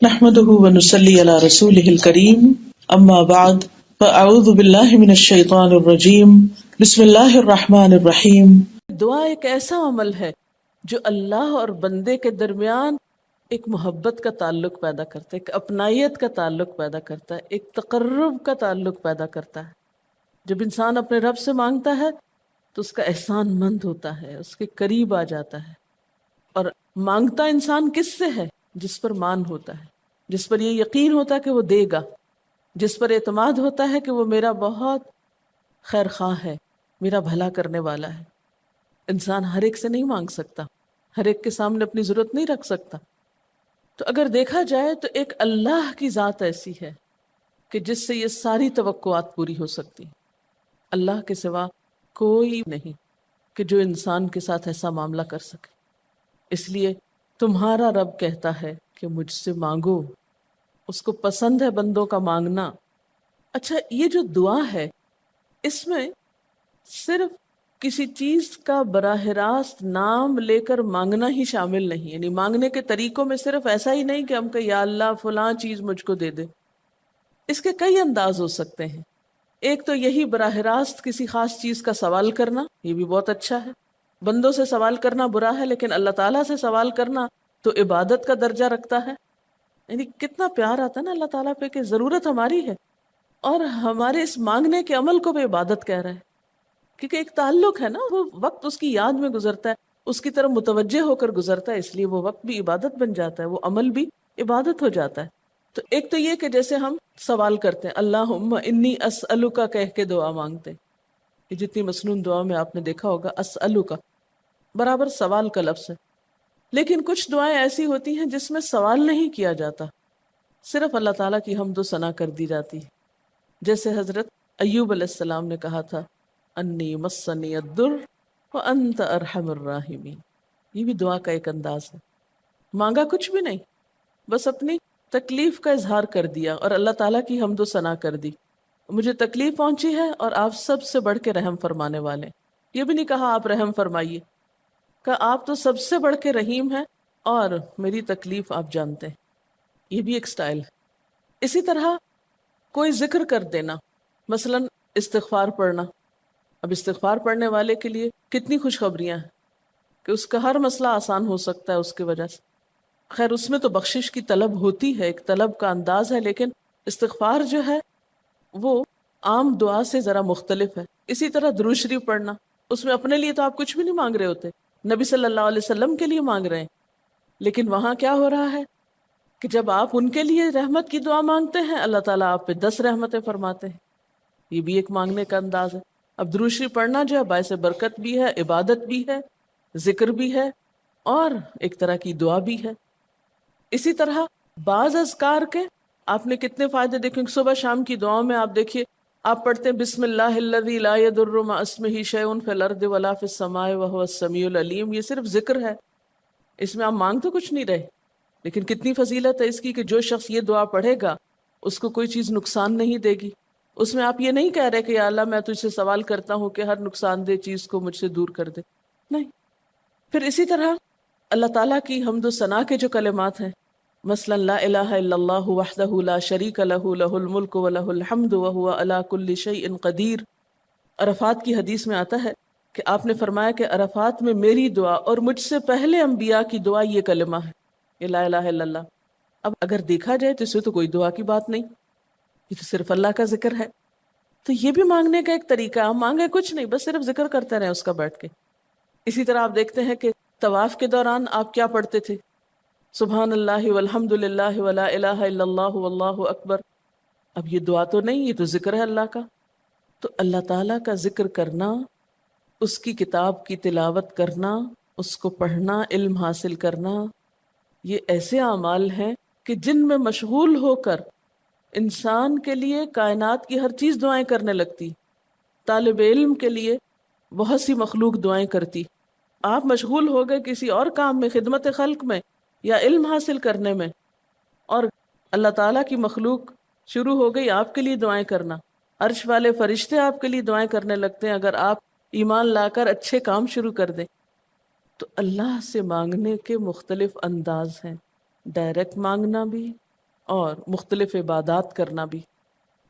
نحمده ونصلي على رسوله الكريم اما بعد فاعوذ بالله من الشيطان الرجيم بسم الله الرحمن الرحيم. دعا ایک ایسا عمل ہے جو اللہ اور بندے کے درمیان ایک محبت کا تعلق پیدا کرتا ہے، ایک اپنائیت کا تعلق پیدا کرتا ہے، ایک تقرب کا تعلق پیدا کرتا ہے۔ جب انسان اپنے رب سے مانگتا ہے تو اس کا احسان مند ہوتا ہے، اس کے قریب آ جاتا ہے۔ اور مانگتا انسان کس سے ہے؟ جس پر مان ہوتا ہے، جس پر یہ یقین ہوتا ہے کہ وہ دے گا، جس پر اعتماد ہوتا ہے کہ وہ میرا بہت خیر خواہ ہے، میرا بھلا کرنے والا ہے۔ انسان ہر ایک سے نہیں مانگ سکتا، ہر ایک کے سامنے اپنی ضرورت نہیں رکھ سکتا۔ تو اگر دیکھا جائے تو ایک اللہ کی ذات ایسی ہے کہ جس سے یہ ساری توقعات پوری ہو سکتی ہیں۔ اللہ کے سوا کوئی نہیں کہ جو انسان کے ساتھ ایسا معاملہ کر سکے۔ اس لیے تمہارا رب کہتا ہے کہ مجھ سے مانگو، اس کو پسند ہے بندوں کا مانگنا۔ اچھا، یہ جو دعا ہے اس میں صرف کسی چیز کا براہ راست نام لے کر مانگنا ہی شامل نہیں، یعنی مانگنے کے طریقوں میں صرف ایسا ہی نہیں کہ ہم کہ یا اللہ فلاں چیز مجھ کو دے دے۔ اس کے کئی انداز ہو سکتے ہیں۔ ایک تو یہی براہ راست کسی خاص چیز کا سوال کرنا، یہ بھی بہت اچھا ہے۔ بندوں سے سوال کرنا برا ہے، لیکن اللہ تعالیٰ سے سوال کرنا تو عبادت کا درجہ رکھتا ہے۔ یعنی کتنا پیار آتا ہے نا اللہ تعالیٰ پہ کہ ضرورت ہماری ہے اور ہمارے اس مانگنے کے عمل کو بھی عبادت کہہ رہا ہے، کیونکہ ایک تعلق ہے نا، وہ وقت اس کی یاد میں گزرتا ہے، اس کی طرف متوجہ ہو کر گزرتا ہے، اس لیے وہ وقت بھی عبادت بن جاتا ہے، وہ عمل بھی عبادت ہو جاتا ہے۔ تو ایک تو یہ کہ جیسے ہم سوال کرتے ہیں اللہم انی اسألک کہہ کے دعا مانگتے ہیں، یہ جتنی مسنون دعا میں آپ نے دیکھا ہوگا اسألک برابر سوال کا لفظ ہے۔ لیکن کچھ دعائیں ایسی ہوتی ہیں جس میں سوال نہیں کیا جاتا، صرف اللہ تعالیٰ کی حمد و ثنا کر دی جاتی ہے۔ جیسے حضرت ایوب علیہ السلام نے کہا تھا انی مسنی الضر وانت ارحم الراحمین، یہ بھی دعا کا ایک انداز ہے۔ مانگا کچھ بھی نہیں، بس اپنی تکلیف کا اظہار کر دیا اور اللہ تعالیٰ کی حمد و ثنا کر دی، مجھے تکلیف پہنچی ہے اور آپ سب سے بڑھ کے رحم فرمانے والے۔ یہ بھی نہیں کہا آپ رحم فرمائیے، کہ آپ تو سب سے بڑھ کے رحیم ہیں اور میری تکلیف آپ جانتے ہیں۔ یہ بھی ایک سٹائل ہے۔ اسی طرح کوئی ذکر کر دینا، مثلا استغفار پڑھنا۔ اب استغفار پڑھنے والے کے لیے کتنی خوشخبریاں ہیں کہ اس کا ہر مسئلہ آسان ہو سکتا ہے اس کی وجہ سے۔ خیر اس میں تو بخشش کی طلب ہوتی ہے، ایک طلب کا انداز ہے، لیکن استغفار جو ہے وہ عام دعا سے ذرا مختلف ہے۔ اسی طرح درود شریف پڑھنا، اس میں اپنے لیے تو آپ کچھ بھی نہیں مانگ رہے ہوتے، نبی صلی اللہ علیہ وسلم کے لیے مانگ رہے ہیں، لیکن وہاں کیا ہو رہا ہے کہ جب آپ ان کے لیے رحمت کی دعا مانگتے ہیں اللہ تعالیٰ آپ پہ 10 رحمتیں فرماتے ہیں۔ یہ بھی ایک مانگنے کا انداز ہے۔ اب درود شریف پڑھنا جو ہے باعث برکت بھی ہے، عبادت بھی ہے، ذکر بھی ہے اور ایک طرح کی دعا بھی ہے۔ اسی طرح بعض اذکار کے آپ نے کتنے فائدے دیکھیں، صبح شام کی دعاؤں میں آپ دیکھیے، آپ پڑھتے ہیں بسم اللہ الذی لا یضر مع اسمہ شیء فی الارض ولا فی السماء وہو السمیع العلیم۔ یہ صرف ذکر ہے، اس میں آپ مانگ تو کچھ نہیں رہے، لیکن کتنی فضیلت ہے اس کی کہ جو شخص یہ دعا پڑھے گا اس کو کوئی چیز نقصان نہیں دے گی۔ اس میں آپ یہ نہیں کہہ رہے کہ یا اللہ میں تجھ سے سوال کرتا ہوں کہ ہر نقصان دہ چیز کو مجھ سے دور کر دے، نہیں۔ پھر اسی طرح اللہ تعالیٰ کی حمد و ثنا کے جو کلمات ہیں، مثلا لا الہ الا اللہ وحدہ لا شریک لہ لہ الملک ولہ الحمد وہو علی کل شیء قدیر۔ عرفات کی حدیث میں آتا ہے کہ آپ نے فرمایا کہ عرفات میں میری دعا اور مجھ سے پہلے انبیاء کی دعا یہ کلمہ ہے، یہ لا الہ الا اللہ۔ اب اگر دیکھا جائے تو اس سے تو کوئی دعا کی بات نہیں، یہ تو صرف اللہ کا ذکر ہے۔ تو یہ بھی مانگنے کا ایک طریقہ، ہم مانگے کچھ نہیں، بس صرف ذکر کرتے رہیں اس کا بیٹھ کے۔ اسی طرح آپ دیکھتے ہیں کہ طواف کے دوران آپ کیا پڑھتے تھے، سبحان اللہ والحمد للہ ولا الہ الا اللہ واللہ اکبر۔ اب یہ دعا تو نہیں، یہ تو ذکر ہے اللہ کا۔ تو اللہ تعالیٰ کا ذکر کرنا، اس کی کتاب کی تلاوت کرنا، اس کو پڑھنا، علم حاصل کرنا، یہ ایسے اعمال ہیں کہ جن میں مشغول ہو کر انسان کے لیے کائنات کی ہر چیز دعائیں کرنے لگتی۔ طالب علم کے لیے بہت سی مخلوق دعائیں کرتی، آپ مشغول ہو گئے کسی اور کام میں، خدمت خلق میں یا علم حاصل کرنے میں، اور اللہ تعالیٰ کی مخلوق شروع ہو گئی آپ کے لیے دعائیں کرنا۔ عرش والے فرشتے آپ کے لیے دعائیں کرنے لگتے ہیں اگر آپ ایمان لا کر اچھے کام شروع کر دیں۔ تو اللہ سے مانگنے کے مختلف انداز ہیں، ڈائریکٹ مانگنا بھی، اور مختلف عبادات کرنا بھی.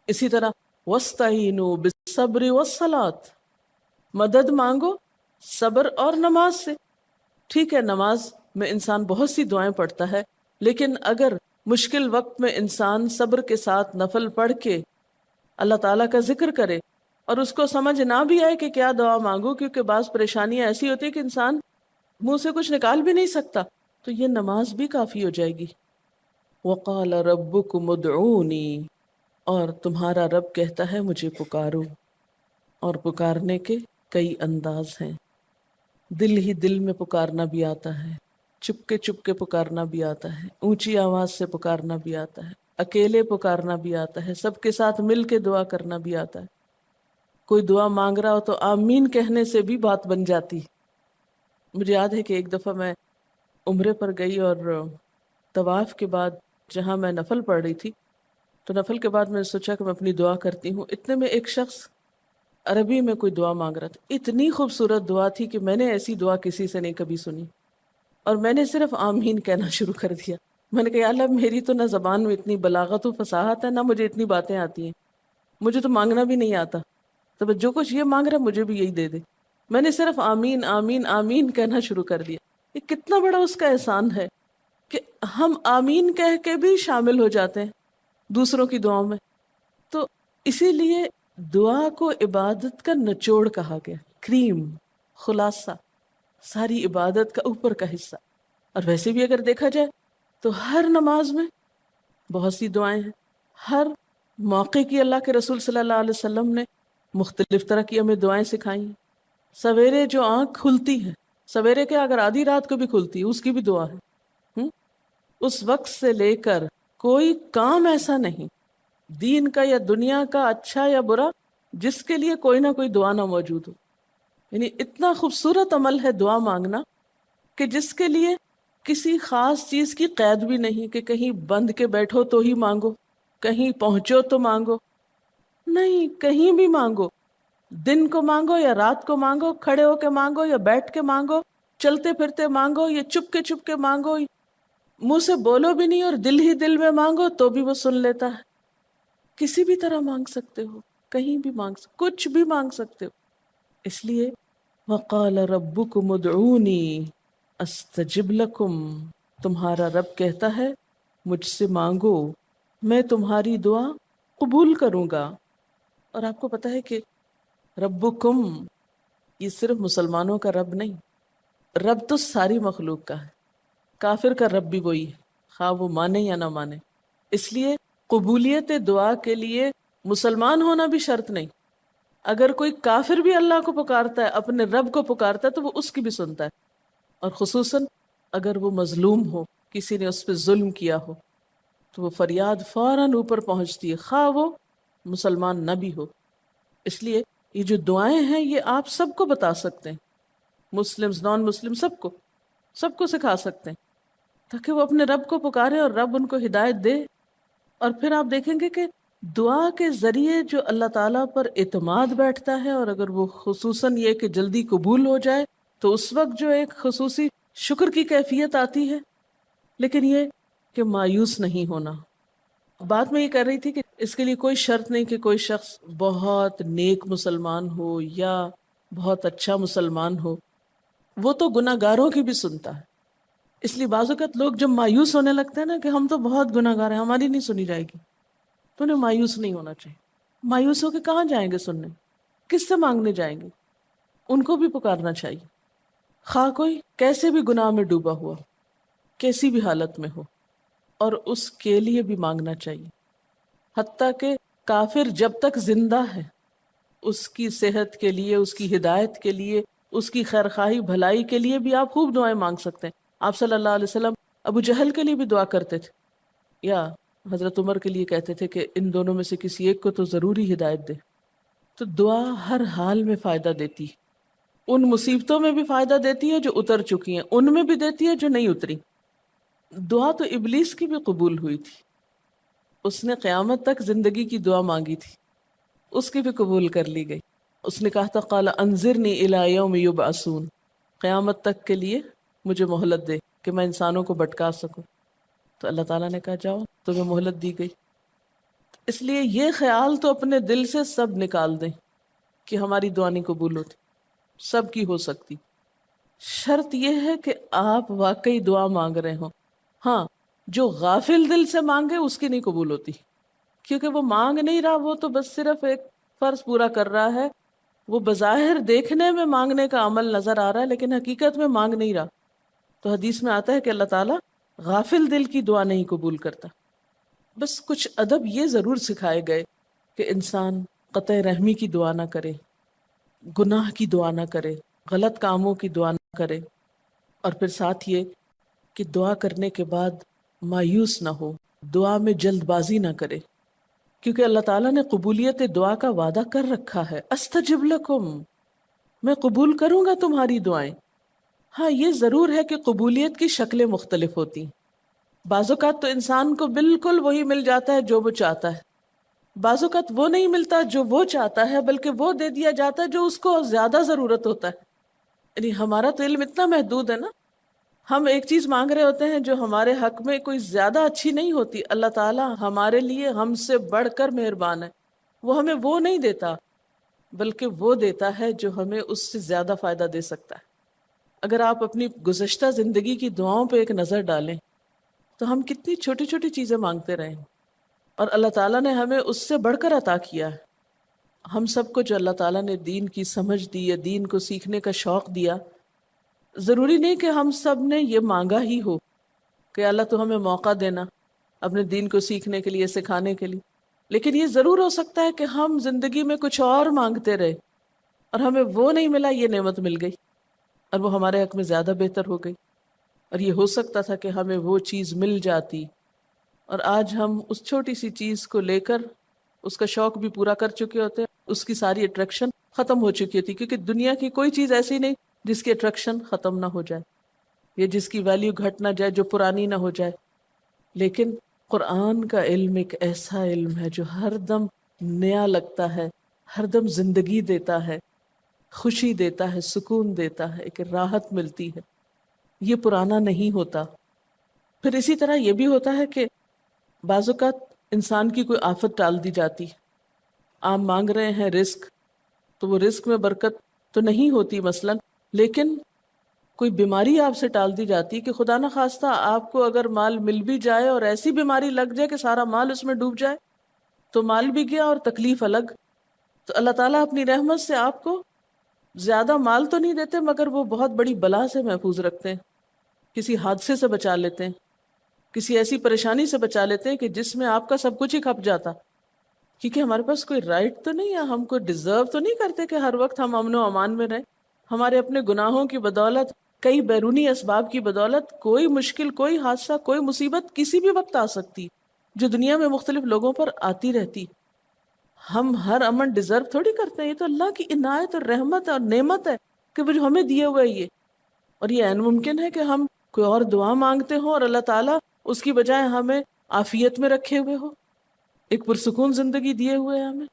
اسی طرح وَاسْتَعِینُوا بِالصَّبْرِ وَالصَّلَاةِ، مدد مانگو صبر اور نماز سے. ٹھیک ہے، نماز میں انسان بہت سی دعائیں پڑھتا ہے، لیکن اگر مشکل وقت میں انسان صبر کے ساتھ نفل پڑھ کے اللہ تعالیٰ کا ذکر کرے اور اس کو سمجھ نہ بھی آئے کہ کیا دعا مانگو، کیونکہ بعض پریشانیاں ایسی ہوتی ہیں کہ انسان منہ سے کچھ نکال بھی نہیں سکتا، تو یہ نماز بھی کافی ہو جائے گی. وَقَالَ رَبُّكُمُ ادْعُونِي، اور تمہارا رب کہتا ہے مجھے پکارو. اور پکارنے کے کئی انداز ہیں. دل ہی دل میں پکارنا بھی آتا ہے، چپ کے پکارنا بھی آتا ہے، اونچی آواز سے پکارنا بھی آتا ہے، اکیلے پکارنا بھی آتا ہے، سب کے ساتھ مل کے دعا کرنا بھی آتا ہے. کوئی دعا مانگ رہا ہو تو آمین کہنے سے بھی بات بن جاتی. مجھے یاد ہے کہ ایک دفعہ میں عمرے پر گئی اور طواف کے بعد جہاں میں نفل پڑھ رہی تھی، تو نفل کے بعد میں نے سوچا کہ میں اپنی دعا کرتی ہوں. اتنے میں ایک شخص عربی میں کوئی دعا مانگ رہا تھا. اتنی خوبصورت دعا تھی کہ میں نے ایسی دعا کسی سے نہیں کبھی سنی، اور میں نے صرف آمین کہنا شروع کر دیا. میں نے کہا یا اللہ، میری تو نہ زبان میں اتنی بلاغت و فصاحت ہے، نہ مجھے اتنی باتیں آتی ہیں، مجھے تو مانگنا بھی نہیں آتا، تو بس جو کچھ یہ مانگ رہا ہے مجھے بھی یہی دے دے. میں نے صرف آمین آمین آمین کہنا شروع کر دیا. یہ کتنا بڑا اس کا احسان ہے کہ ہم آمین کہہ کے بھی شامل ہو جاتے ہیں دوسروں کی دعاؤں میں. تو اسی لیے دعا کو عبادت کا نچوڑ کہا گیا، کریم، خلاصہ، ساری عبادت کا اوپر کا حصہ. اور ویسے بھی اگر دیکھا جائے تو ہر نماز میں بہت سی دعائیں ہیں. ہر موقع کی اللہ کے رسول صلی اللہ علیہ وسلم نے مختلف طرح کی ہمیں دعائیں سکھائی ہیں. سویرے جو آنکھ کھلتی ہے، سویرے کے اگر آدھی رات کو بھی کھلتی ہے، اس کی بھی دعا ہے. اس وقت سے لے کر کوئی کام ایسا نہیں دین کا یا دنیا کا، اچھا یا برا، جس کے لیے کوئی نہ کوئی دعا نہ موجود ہو. یعنی اتنا خوبصورت عمل ہے دعا مانگنا کہ جس کے لیے کسی خاص چیز کی قید بھی نہیں کہ کہیں بند کے بیٹھو تو ہی مانگو، کہیں پہنچو تو مانگو. نہیں، کہیں بھی مانگو، دن کو مانگو یا رات کو مانگو، کھڑے ہو کے مانگو یا بیٹھ کے مانگو، چلتے پھرتے مانگو یا چپ کے مانگو، منہ سے بولو بھی نہیں اور دل ہی دل میں مانگو تو بھی وہ سن لیتا ہے. کسی بھی طرح مانگ سکتے ہو، کہیں بھی مانگ سکتے، کچھ بھی مانگ سکتے ہو. اس لیے وَقَالَ رَبُّكُمُ ادْعُونِي أَسْتَجِبْ لَكُمْ، تمہارا رب کہتا ہے مجھ سے مانگو، میں تمہاری دعا قبول کروں گا. اور آپ کو پتہ ہے کہ ربکم یہ صرف مسلمانوں کا رب نہیں، رب تو ساری مخلوق کا ہے. کافر کا رب بھی وہی ہے، خواہ وہ مانے یا نہ مانے. اس لیے قبولیت دعا کے لیے مسلمان ہونا بھی شرط نہیں. اگر کوئی کافر بھی اللہ کو پکارتا ہے، اپنے رب کو پکارتا ہے، تو وہ اس کی بھی سنتا ہے. اور خصوصاً اگر وہ مظلوم ہو، کسی نے اس پہ ظلم کیا ہو، تو وہ فریاد فوراً اوپر پہنچتی ہے، خواہ وہ مسلمان نہ بھی ہو. اس لیے یہ جو دعائیں ہیں یہ آپ سب کو بتا سکتے ہیں، مسلمز، نان مسلم، سب کو سکھا سکتے ہیں، تاکہ وہ اپنے رب کو پکارے اور رب ان کو ہدایت دے. اور پھر آپ دیکھیں گے کہ دعا کے ذریعے جو اللہ تعالیٰ پر اعتماد بیٹھتا ہے، اور اگر وہ خصوصاً یہ کہ جلدی قبول ہو جائے، تو اس وقت جو ایک خصوصی شکر کی کیفیت آتی ہے. لیکن یہ کہ مایوس نہیں ہونا. بات میں یہ کر رہی تھی کہ اس کے لیے کوئی شرط نہیں کہ کوئی شخص بہت نیک مسلمان ہو یا بہت اچھا مسلمان ہو، وہ تو گناہ گاروں کی بھی سنتا ہے. اس لیے بعض اوقات لوگ جب مایوس ہونے لگتے ہیں نا کہ ہم تو بہت گناہ گار ہیں، ہماری نہیں سنی جائے گی، تو انہیں مایوس نہیں ہونا چاہیے. مایوس ہو کے کہاں جائیں گے سننے؟ کس سے مانگنے جائیں گے؟ ان کو بھی پکارنا چاہیے، خواہ کوئی کیسے بھی گناہ میں ڈوبا ہوا، کیسی بھی حالت میں ہو، اور اس کے لیے بھی مانگنا چاہیے. حتیٰ کہ کافر جب تک زندہ ہے، اس کی صحت کے لیے، اس کی ہدایت کے لیے، اس کی خیرخواہی بھلائی کے لیے بھی آپ خوب دعائیں مانگ سکتے ہیں. آپ صلی اللہ علیہ وسلم ابو جہل کے لیے بھی دعا کرتے تھے، یا حضرت عمر کے لیے کہتے تھے کہ ان دونوں میں سے کسی ایک کو تو ضروری ہدایت دے. تو دعا ہر حال میں فائدہ دیتی ہے، ان مصیبتوں میں بھی فائدہ دیتی ہے جو اتر چکی ہیں، ان میں بھی دیتی ہے جو نہیں اتری. دعا تو ابلیس کی بھی قبول ہوئی تھی، اس نے قیامت تک زندگی کی دعا مانگی تھی، اس کی بھی قبول کر لی گئی. اس نے کہا تھا قال انظرنی الی یوم یبعثون، قیامت تک کے لیے مجھے مہلت دے کہ میں انسانوں کو بھٹکا سکوں. تو اللہ تعالیٰ نے کہا جاؤ تمہیں مہلت دی گئی. اس لیے یہ خیال تو اپنے دل سے سب نکال دیں کہ ہماری دعا نہیں قبول ہوتی، سب کی ہو سکتی. شرط یہ ہے کہ آپ واقعی دعا مانگ رہے ہوں. ہاں، جو غافل دل سے مانگے اس کی نہیں قبول ہوتی، کیونکہ وہ مانگ نہیں رہا، وہ تو بس صرف ایک فرض پورا کر رہا ہے. وہ بظاہر دیکھنے میں مانگنے کا عمل نظر آ رہا ہے لیکن حقیقت میں مانگ نہیں رہا. تو حدیث میں آتا ہے کہ اللہ تعالیٰ غافل دل کی دعا نہیں قبول کرتا. بس کچھ ادب یہ ضرور سکھائے گئے کہ انسان قطع رحمی کی دعا نہ کرے، گناہ کی دعا نہ کرے، غلط کاموں کی دعا نہ کرے، اور پھر ساتھ یہ کہ دعا کرنے کے بعد مایوس نہ ہو، دعا میں جلد بازی نہ کرے، کیونکہ اللہ تعالیٰ نے قبولیت دعا کا وعدہ کر رکھا ہے. استجب لکم، میں قبول کروں گا تمہاری دعائیں. ہاں، یہ ضرور ہے کہ قبولیت کی شکلیں مختلف ہوتی ہیں. بعض اوقات تو انسان کو بالکل وہی مل جاتا ہے جو وہ چاہتا ہے، بعض اوقات وہ نہیں ملتا جو وہ چاہتا ہے، بلکہ وہ دے دیا جاتا ہے جو اس کو زیادہ ضرورت ہوتا ہے. یعنی ہمارا تو علم اتنا محدود ہے نا، ہم ایک چیز مانگ رہے ہوتے ہیں جو ہمارے حق میں کوئی زیادہ اچھی نہیں ہوتی. اللہ تعالیٰ ہمارے لیے ہم سے بڑھ کر مہربان ہے، وہ ہمیں وہ نہیں دیتا بلکہ وہ دیتا ہے جو ہمیں اس سے زیادہ فائدہ دے سکتا ہے. اگر آپ اپنی گزشتہ زندگی کی دعاؤں پہ ایک نظر ڈالیں تو ہم کتنی چھوٹی چھوٹی چیزیں مانگتے رہے ہیں اور اللہ تعالیٰ نے ہمیں اس سے بڑھ کر عطا کیا ہے. ہم سب کو جو اللہ تعالیٰ نے دین کی سمجھ دی یا دین کو سیکھنے کا شوق دیا، ضروری نہیں کہ ہم سب نے یہ مانگا ہی ہو کہ اللہ تو ہمیں موقع دینا اپنے دین کو سیکھنے کے لیے، سکھانے کے لیے. لیکن یہ ضرور ہو سکتا ہے کہ ہم زندگی میں کچھ اور مانگتے رہے اور ہمیں وہ نہیں ملا، یہ نعمت مل گئی اور وہ ہمارے حق میں زیادہ بہتر ہو گئی. اور یہ ہو سکتا تھا کہ ہمیں وہ چیز مل جاتی اور آج ہم اس چھوٹی سی چیز کو لے کر اس کا شوق بھی پورا کر چکے ہوتے ہیں، اس کی ساری اٹریکشن ختم ہو چکی ہوتی، کیونکہ دنیا کی کوئی چیز ایسی نہیں جس کی اٹریکشن ختم نہ ہو جائے یا جس کی ویلیو گھٹ نہ جائے، جو پرانی نہ ہو جائے. لیکن قرآن کا علم ایک ایسا علم ہے جو ہر دم نیا لگتا ہے، ہر دم زندگی دیتا ہے، خوشی دیتا ہے، سکون دیتا ہے، ایک راحت ملتی ہے. یہ پرانا نہیں ہوتا. پھر اسی طرح یہ بھی ہوتا ہے کہ بعض اوقات انسان کی کوئی آفت ٹال دی جاتی. آپ مانگ رہے ہیں رزق، تو وہ رزق میں برکت تو نہیں ہوتی مثلا، لیکن کوئی بیماری آپ سے ٹال دی جاتی کہ خدا نہ خواستہ آپ کو اگر مال مل بھی جائے اور ایسی بیماری لگ جائے کہ سارا مال اس میں ڈوب جائے تو مال بھی گیا اور تکلیف الگ. تو اللہ تعالیٰ اپنی رحمت سے آپ کو زیادہ مال تو نہیں دیتے مگر وہ بہت بڑی بلا سے محفوظ رکھتے ہیں، کسی حادثے سے بچا لیتے ہیں، کسی ایسی پریشانی سے بچا لیتے ہیں کہ جس میں آپ کا سب کچھ ہی کھپ جاتا. کیونکہ ہمارے پاس کوئی رائٹ تو نہیں ہے، ہم کو ڈیزرو تو نہیں کرتے کہ ہر وقت ہم امن و امان میں رہیں. ہمارے اپنے گناہوں کی بدولت، کئی بیرونی اسباب کی بدولت کوئی مشکل، کوئی حادثہ، کوئی مصیبت کسی بھی وقت آ سکتی جو دنیا میں مختلف لوگوں پر آتی رہتی. ہم ہر امن ڈیزرو تھوڑی کرتے ہیں، یہ تو اللہ کی عنایت اور رحمت اور نعمت ہے کہ وہ جو ہمیں دیے ہوئے یہ. اور یہ عین ممکن ہے کہ ہم کوئی اور دعا مانگتے ہوں اور اللہ تعالیٰ اس کی بجائے ہمیں عافیت میں رکھے ہوئے ہو، ایک پرسکون زندگی دیے ہوئے ہیں ہمیں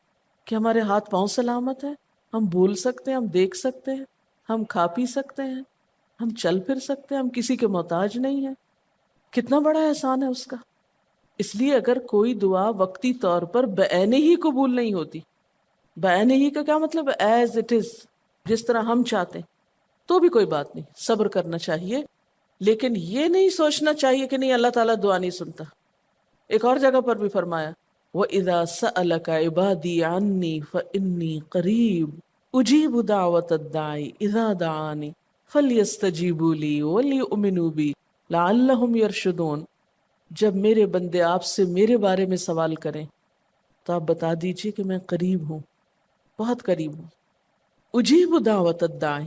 کہ ہمارے ہاتھ پاؤں سلامت ہیں، ہم بول سکتے ہیں، ہم دیکھ سکتے ہیں، ہم کھا پی سکتے ہیں، ہم چل پھر سکتے ہیں، ہم کسی کے محتاج نہیں ہیں. کتنا بڑا احسان ہے اس کا. اس لیے اگر کوئی دعا وقتی طور پر بعین ہی قبول نہیں ہوتی، بعین ہی کا کیا مطلب، ایز اٹ از، جس طرح ہم چاہتے ہیں، تو بھی کوئی بات نہیں، صبر کرنا چاہیے. لیکن یہ نہیں سوچنا چاہیے کہ نہیں اللہ تعالیٰ دعا نہیں سنتا. ایک اور جگہ پر بھی فرمایا وَإِذَا سَأَلَكَ عِبَادِي عَنِّي فَإِنِّي قَرِيبٌ أُجِيبُ دَعْوَةَ الدَّاعِ إِذَا دَعَانِ فَلْيَسْتَجِيبُوا لِي وَلْيُؤْمِنُوا بِي لَعَلَّهُمْ يَرْشُدُونَ. جب میرے بندے آپ سے میرے بارے میں سوال کریں تو آپ بتا دیجئے کہ میں قریب ہوں، بہت قریب ہوں. اجیب دعوت الداعی،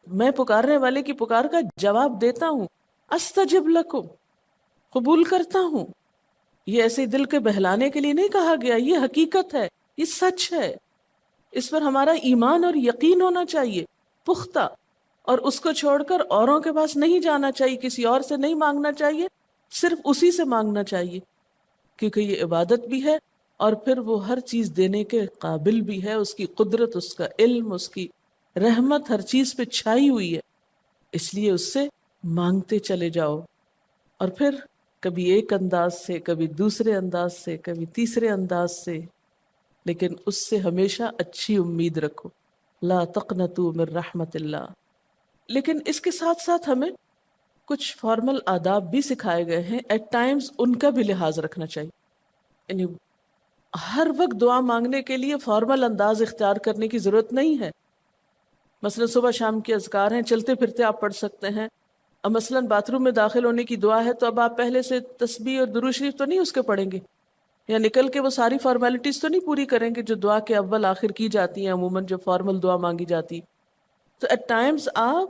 میں پکارنے والے کی پکار کا جواب دیتا ہوں. استجب لکم، قبول کرتا ہوں. یہ ایسے دل کے بہلانے کے لیے نہیں کہا گیا، یہ حقیقت ہے، یہ سچ ہے. اس پر ہمارا ایمان اور یقین ہونا چاہیے پختہ، اور اس کو چھوڑ کر اوروں کے پاس نہیں جانا چاہیے، کسی اور سے نہیں مانگنا چاہیے، صرف اسی سے مانگنا چاہیے، کیونکہ یہ عبادت بھی ہے اور پھر وہ ہر چیز دینے کے قابل بھی ہے. اس کی قدرت، اس کا علم، اس کی رحمت ہر چیز پہ چھائی ہوئی ہے. اس لیے اس سے مانگتے چلے جاؤ. اور پھر کبھی ایک انداز سے، کبھی دوسرے انداز سے، کبھی تیسرے انداز سے، لیکن اس سے ہمیشہ اچھی امید رکھو. لا تقنطوا من رحمت اللہ. لیکن اس کے ساتھ ساتھ ہمیں کچھ فارمل آداب بھی سکھائے گئے ہیں. ایٹ ٹائمز ان کا بھی لحاظ رکھنا چاہیے. یعنی ہر وقت دعا مانگنے کے لیے فارمل انداز اختیار کرنے کی ضرورت نہیں ہے. مثلا صبح شام کے اذکار ہیں، چلتے پھرتے آپ پڑھ سکتے ہیں. اب مثلا باتھ روم میں داخل ہونے کی دعا ہے تو اب آپ پہلے سے تسبیح اور درود شریف تو نہیں اس کے پڑھیں گے، یا نکل کے وہ ساری فارمیلٹیز تو نہیں پوری کریں گے جو دعا کے اول آخر کی جاتی ہیں عموماً جو فارمل دعا مانگی جاتی. تو ایٹ ٹائمز آپ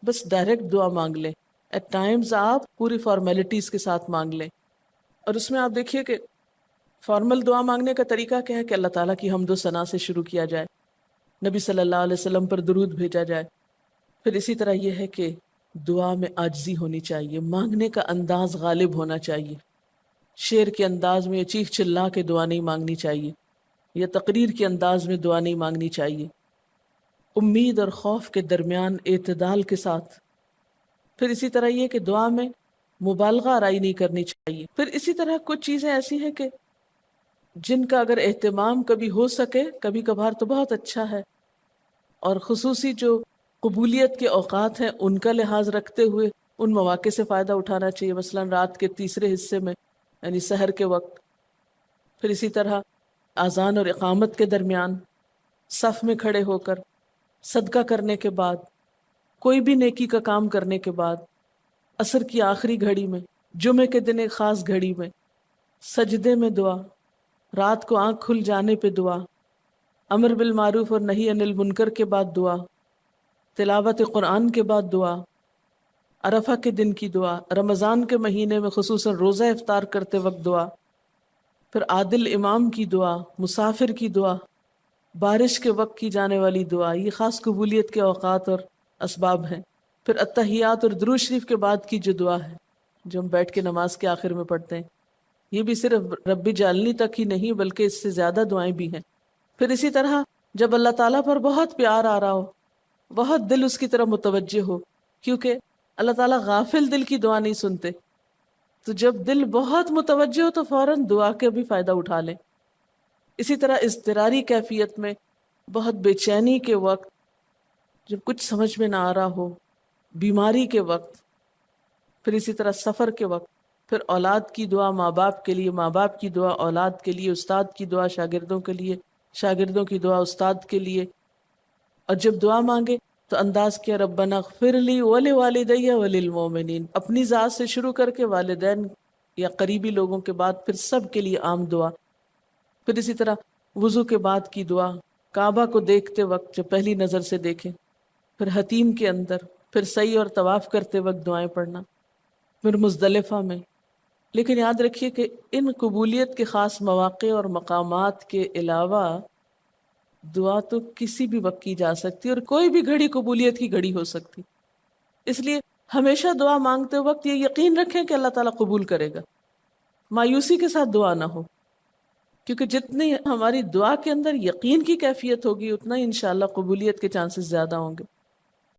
بس ڈائریکٹ دعا مانگ لیں، ایٹ ٹائمز آپ پوری فارمیلٹیز کے ساتھ مانگ لیں. اور اس میں آپ دیکھیے کہ فارمل دعا مانگنے کا طریقہ کیا ہے کہ اللہ تعالیٰ کی حمد و ثنا سے شروع کیا جائے، نبی صلی اللہ علیہ وسلم پر درود بھیجا جائے. پھر اسی طرح یہ ہے کہ دعا میں عاجزی ہونی چاہیے، مانگنے کا انداز غالب ہونا چاہیے. شعر کے انداز میں یا چیخ چلا کے دعا نہیں مانگنی چاہیے، یا تقریر کے انداز میں دعا نہیں مانگنی چاہیے. امید اور خوف کے درمیان اعتدال کے ساتھ. پھر اسی طرح یہ کہ دعا میں مبالغہ آرائی نہیں کرنی چاہیے. پھر اسی طرح کچھ چیزیں ایسی ہیں کہ جن کا اگر اہتمام کبھی ہو سکے کبھی کبھار تو بہت اچھا ہے، اور خصوصی جو قبولیت کے اوقات ہیں ان کا لحاظ رکھتے ہوئے ان مواقع سے فائدہ اٹھانا چاہیے. مثلا رات کے تیسرے حصے میں یعنی سحر کے وقت. پھر اسی طرح اذان اور اقامت کے درمیان، صف میں کھڑے ہو کر، صدقہ کرنے کے بعد، کوئی بھی نیکی کا کام کرنے کے بعد، عصر کی آخری گھڑی میں، جمعے کے دن ایک خاص گھڑی میں، سجدے میں دعا، رات کو آنکھ کھل جانے پہ دعا، امر بالمعروف اور نہی عن المنکر کے بعد دعا، تلاوت قرآن کے بعد دعا، عرفہ کے دن کی دعا، رمضان کے مہینے میں خصوصاً روزہ افطار کرتے وقت دعا، پھر عادل امام کی دعا، مسافر کی دعا، بارش کے وقت کی جانے والی دعا. یہ خاص قبولیت کے اوقات اور اسباب ہیں. پھر التحیات اور درود شریف کے بعد کی جو دعا ہے جو ہم بیٹھ کے نماز کے آخر میں پڑھتے ہیں، یہ بھی صرف رب جعلنی تک ہی نہیں بلکہ اس سے زیادہ دعائیں بھی ہیں. پھر اسی طرح جب اللہ تعالیٰ پر بہت پیار آ رہا ہو، بہت دل اس کی طرف متوجہ ہو، کیونکہ اللہ تعالیٰ غافل دل کی دعا نہیں سنتے، تو جب دل بہت متوجہ ہو تو فوراً دعا کے بھی فائدہ اٹھا لیں. اسی طرح اضطراری کیفیت میں، بہت بے چینی کے وقت، جب کچھ سمجھ میں نہ آ رہا ہو، بیماری کے وقت، پھر اسی طرح سفر کے وقت، پھر اولاد کی دعا ماں باپ کے لیے، ماں باپ کی دعا اولاد کے لیے، استاد کی دعا شاگردوں کے لیے، شاگردوں کی دعا استاد کے لیے. اور جب دعا مانگے تو انداز کیا ربنا اغفر لی ولوالدی وللمؤمنین، اپنی ذات سے شروع کر کے والدین یا قریبی لوگوں کے بعد پھر سب کے لیے عام دعا. پھر اسی طرح وضو کے بعد کی دعا، کعبہ کو دیکھتے وقت جب پہلی نظر سے دیکھیں، پھر حتیم کے اندر، پھر سعی اور طواف کرتے وقت دعائیں پڑھنا، پھر مزدلفہ میں. لیکن یاد رکھیے کہ ان قبولیت کے خاص مواقع اور مقامات کے علاوہ دعا تو کسی بھی وقت کی جا سکتی اور کوئی بھی گھڑی قبولیت کی گھڑی ہو سکتی. اس لیے ہمیشہ دعا مانگتے وقت یہ یقین رکھیں کہ اللہ تعالیٰ قبول کرے گا. مایوسی کے ساتھ دعا نہ ہو، کیونکہ جتنی ہماری دعا کے اندر یقین کی کیفیت ہوگی اتنا ہی انشاءاللہ قبولیت کے چانسز زیادہ ہوں گے.